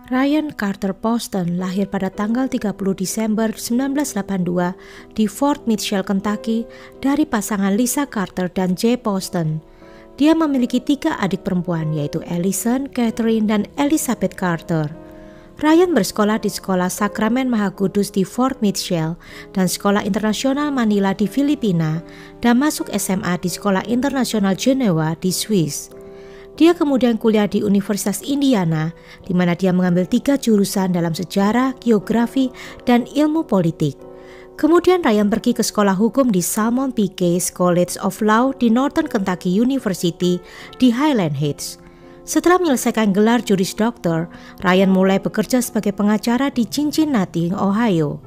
Ryan Carter Poston lahir pada tanggal 30 Desember 1982 di Fort Mitchell, Kentucky dari pasangan Lisa Carter dan Jay Poston. Dia memiliki 3 adik perempuan yaitu Allison, Catherine, dan Elizabeth Carter. Ryan bersekolah di Sekolah Sakramen Maha Kudus di Fort Mitchell dan Sekolah Internasional Manila di Filipina dan masuk SMA di Sekolah Internasional Jenewa di Swiss. Dia kemudian kuliah di Universitas Indiana, di mana dia mengambil 3 jurusan dalam sejarah, geografi, dan ilmu politik. Kemudian Ryan pergi ke sekolah hukum di Salmon P. Case College of Law di Northern Kentucky University di Highland Heights. Setelah menyelesaikan gelar Juris Doctor, Ryan mulai bekerja sebagai pengacara di Cincinnati, Ohio.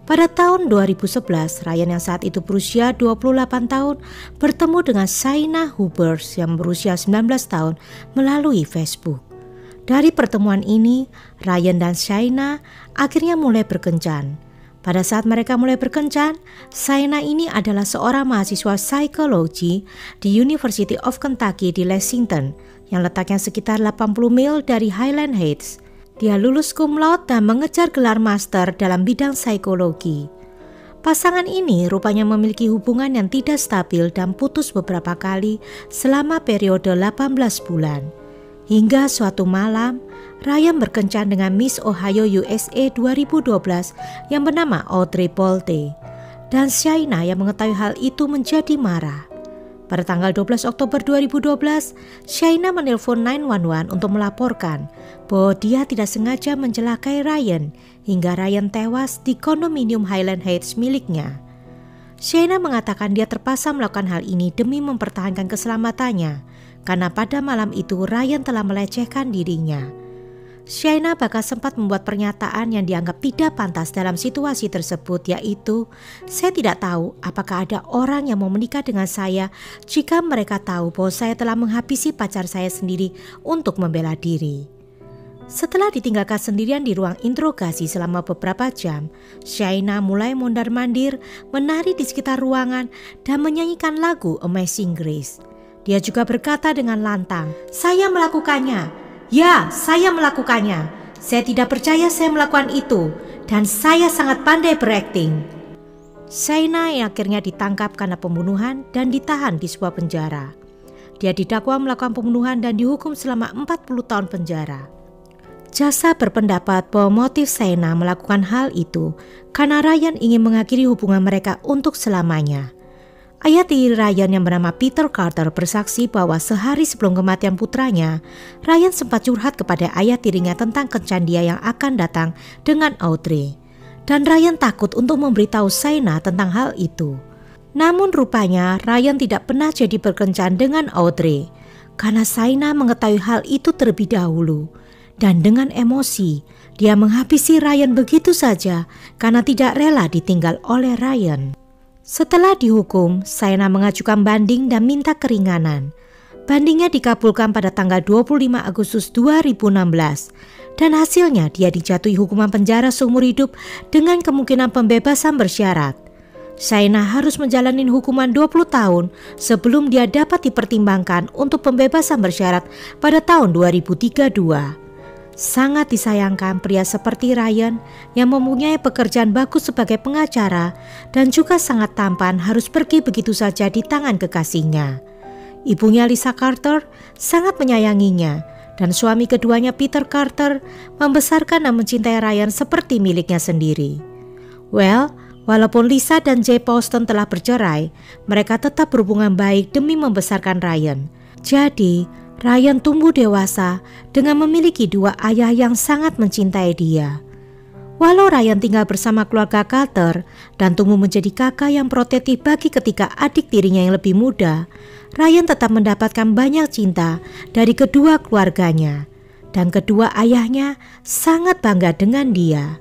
Pada tahun 2011, Ryan yang saat itu berusia 28 tahun bertemu dengan Shaina Hubers yang berusia 19 tahun melalui Facebook. Dari pertemuan ini, Ryan dan Shaina akhirnya mulai berkencan. Pada saat mereka mulai berkencan, Shaina ini adalah seorang mahasiswa psikologi di University of Kentucky di Lexington yang letaknya sekitar 80 mil dari Highland Heights. Dia lulus cum laude dan mengejar gelar master dalam bidang psikologi. Pasangan ini rupanya memiliki hubungan yang tidak stabil dan putus beberapa kali selama periode 18 bulan. Hingga suatu malam, Ryan berkencan dengan Miss Ohio USA 2012 yang bernama Audrey Bolte. Dan Shaina yang mengetahui hal itu menjadi marah. Pada tanggal 12 Oktober 2012, Shaina menelpon 911 untuk melaporkan bahwa dia tidak sengaja mencelakai Ryan hingga Ryan tewas di kondominium Highland Heights miliknya. Shaina mengatakan dia terpaksa melakukan hal ini demi mempertahankan keselamatannya karena pada malam itu Ryan telah melecehkan dirinya. Shaina bahkan sempat membuat pernyataan yang dianggap tidak pantas dalam situasi tersebut, yaitu, "Saya tidak tahu apakah ada orang yang mau menikah dengan saya jika mereka tahu bahwa saya telah menghabisi pacar saya sendiri untuk membela diri." Setelah ditinggalkan sendirian di ruang interogasi selama beberapa jam, Shaina mulai mondar-mandir, menari di sekitar ruangan, dan menyanyikan lagu Amazing Grace. Dia juga berkata dengan lantang, "Saya melakukannya. Ya, saya melakukannya. Saya tidak percaya saya melakukan itu, dan saya sangat pandai berakting." Shaina yang akhirnya ditangkap karena pembunuhan dan ditahan di sebuah penjara. Dia didakwa melakukan pembunuhan dan dihukum selama 40 tahun penjara. Jaksa berpendapat bahwa motif Shaina melakukan hal itu karena Ryan ingin mengakhiri hubungan mereka untuk selamanya. Ayah tiri Ryan yang bernama Peter Carter bersaksi bahwa sehari sebelum kematian putranya, Ryan sempat curhat kepada ayah tirinya tentang kencan dia yang akan datang dengan Audrey. Dan Ryan takut untuk memberitahu Shaina tentang hal itu. Namun rupanya Ryan tidak pernah jadi berkencan dengan Audrey karena Shaina mengetahui hal itu terlebih dahulu. Dan dengan emosi, dia menghabisi Ryan begitu saja karena tidak rela ditinggal oleh Ryan. Setelah dihukum, Shaina mengajukan banding dan minta keringanan. Bandingnya dikabulkan pada tanggal 25 Agustus 2016 dan hasilnya dia dijatuhi hukuman penjara seumur hidup dengan kemungkinan pembebasan bersyarat. Shaina harus menjalani hukuman 20 tahun sebelum dia dapat dipertimbangkan untuk pembebasan bersyarat pada tahun 2032. Sangat disayangkan pria seperti Ryan yang mempunyai pekerjaan bagus sebagai pengacara dan juga sangat tampan harus pergi begitu saja di tangan kekasihnya. Ibunya Lisa Carter sangat menyayanginya dan suami keduanya Peter Carter membesarkan dan mencintai Ryan seperti miliknya sendiri. Walaupun Lisa dan Jay Poston telah bercerai, mereka tetap berhubungan baik demi membesarkan Ryan. Jadi, Ryan tumbuh dewasa dengan memiliki 2 ayah yang sangat mencintai dia. Walau Ryan tinggal bersama keluarga Carter dan tumbuh menjadi kakak yang protektif bagi ketiga adik tirinya yang lebih muda, Ryan tetap mendapatkan banyak cinta dari kedua keluarganya. Dan kedua ayahnya sangat bangga dengan dia.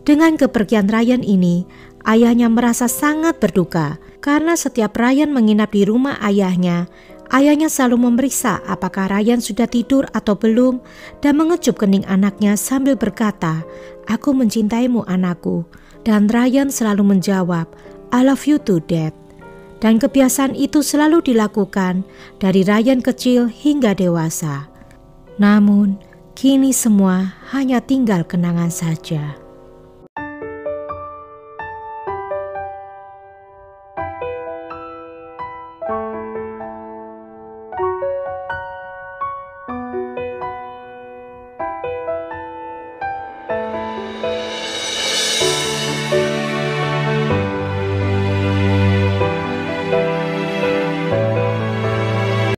Dengan kepergian Ryan ini, ayahnya merasa sangat berduka karena setiap Ryan menginap di rumah ayahnya selalu memeriksa apakah Ryan sudah tidur atau belum dan mengecup kening anaknya sambil berkata, "Aku mencintaimu anakku." Dan Ryan selalu menjawab, "I love you too, Dad." Dan kebiasaan itu selalu dilakukan dari Ryan kecil hingga dewasa. Namun, Kini semua hanya tinggal kenangan saja.